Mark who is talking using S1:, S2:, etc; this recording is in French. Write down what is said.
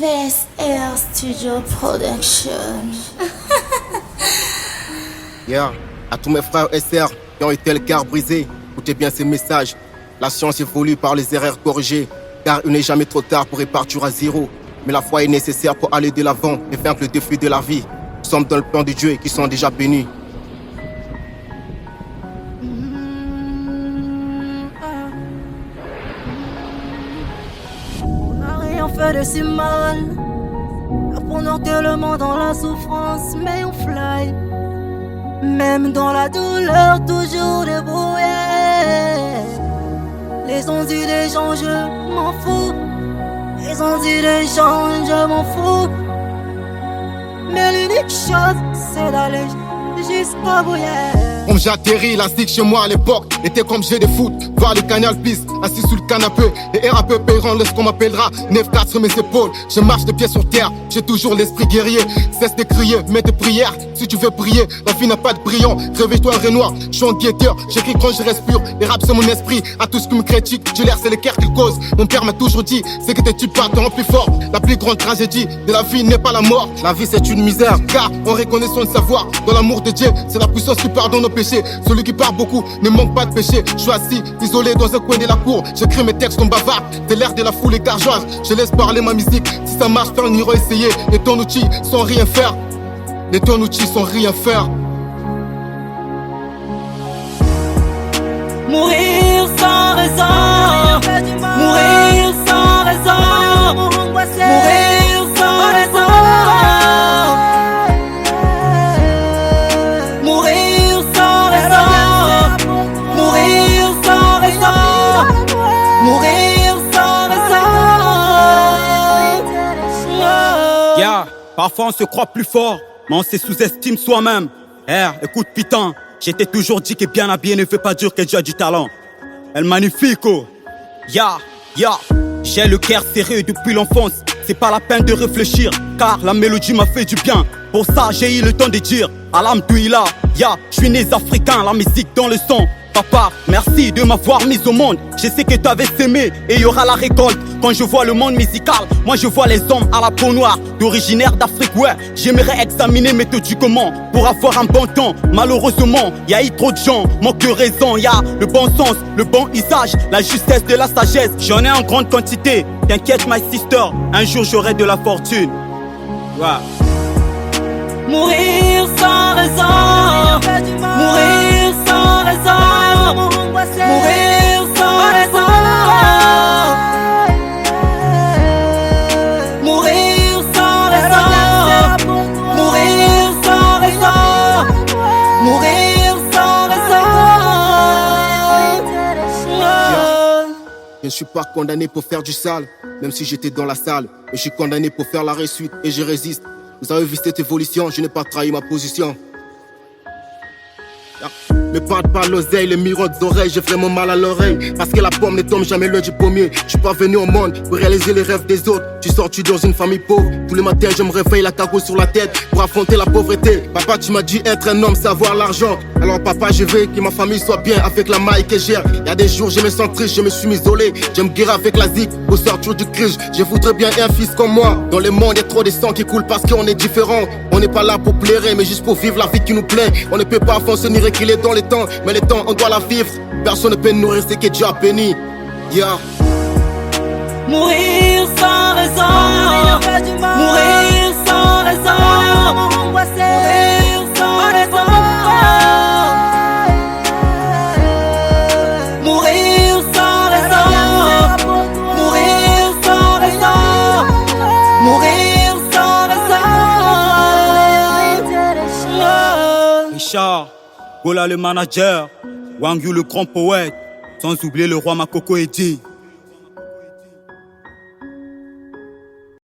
S1: VSR Studio Production.
S2: Yeah, à tous mes frères SR qui ont été le cœur brisé, écoutez bien ces messages. La science évolue par les erreurs corrigées, car il n'est jamais trop tard pour repartir à zéro. Mais la foi est nécessaire pour aller de l'avant et vaincre le défi de la vie. Nous sommes dans le plan de Dieu et qui sont déjà bénis.
S3: On n'a rien fait de si mal pour noter le monde dans la souffrance, mais on fly. Même dans la douleur, toujours débrouillé. Les ont dit des gens, je m'en fous. Les ont dit des gens, je m'en fous. Mais l'unique chose, c'est d'aller jusqu'à bouillir.
S2: Comme j'ai atterri, la zig chez moi à l'époque était comme j'ai des foot. Voir le canal plus, assis sous le canapé. Les RAP paieront le ce qu'on m'appellera 9-4 sur mes épaules. Je marche de pied sur terre, j'ai toujours l'esprit guerrier. Cesse de crier, mets tes prières si tu veux prier. La vie n'a pas de brillant, réveille-toi Renoir. Je suis un guetteur, j'écris quand je respire. Les raps c'est mon esprit, à tout ce qui me critique. Je l'air c'est les guerres qu'il cause. Mon père m'a toujours dit, c'est que tes types te rend plus fort. La plus grande tragédie de la vie n'est pas la mort. La vie c'est une misère, car on reconnaît son savoir. Dans l'amour de Dieu, c'est la puissance qui pardonne nos péchés. Celui qui parle beaucoup ne manque pas de péché. Je suis assis, isolé dans un coin de la cour. J'écris mes textes comme bavard. C'est l'air de la foule et gargeoise. Je laisse parler ma musique. Si ça marche, faire une ira essayer. Les ton outils sans rien faire. Les ton outils sans rien faire.
S3: Mourir sans raison. Mourir sans raison. Mourir sans raison. Mourir sans raison. Mourir sans raison. Mourir sans raison.
S4: Yeah, parfois on se croit plus fort, mais on se sous-estime soi-même. Écoute putain, j'étais toujours dit que bien habillé ne veut pas dire que Dieu a du talent. El Magnifico. J'ai le cœur serré depuis l'enfance. C'est pas la peine de réfléchir, car la mélodie m'a fait du bien. Pour ça j'ai eu le temps de dire Alhamdoulilah, je suis né africain, la musique dans le sang. Papa, merci de m'avoir mis au monde. Je sais que t'avais semé et y aura la récolte. Quand je vois le monde musical, moi je vois les hommes à la peau noire, d'originaire d'Afrique, ouais. J'aimerais examiner méthodiquement pour avoir un bon temps. Malheureusement, y a eu trop de gens, manque de raison. Y a le bon sens, le bon usage, la justesse de la sagesse. J'en ai en grande quantité. T'inquiète my sister, un jour j'aurai de la fortune.
S3: Mourir sans raison. Mourir sans raison. Mourir sans raison. Mourir sans raison. Mourir sans raison. Mourir sans raison.
S2: Je ne suis pas condamné pour faire du sale, même si j'étais dans la salle. Mais je suis condamné pour faire la réussite et je résiste. Vous avez vu cette évolution, je n'ai pas trahi ma position. Ne parle pas l'oseille, les miroirs d'oreilles, j'ai vraiment mal à l'oreille. Parce que la pomme ne tombe jamais loin du pommier. Je suis pas venu au monde pour réaliser les rêves des autres. Tu sors-tu dans une famille pauvre? Tous les matins je me réveille la cagoule sur la tête pour affronter la pauvreté. Papa tu m'as dit être un homme, c'est avoir l'argent. Alors papa je veux que ma famille soit bien avec la maille que j'ai. Y'a des jours je me sens triste, je me suis isolé. Je me guérir avec la zik pour sortir du crise. Je voudrais bien un fils comme moi. Dans le monde y'a trop de sang qui coule parce qu'on est différent. On n'est pas là pour plaire mais juste pour vivre la vie qui nous plaît. On ne peut pas avancer ni reculer dans les temps, mais les temps on doit la vivre. Personne ne peut nourrir ce que Dieu a béni.
S3: Mourir sans raison. Mourir sans raison. Mourir sans raison. Mourir sans raison. Mourir sans raison. Mourir sans raison.
S4: Richard, Gola le manager, Wang Yu le grand poète, sans oublier le roi Makoko Edi.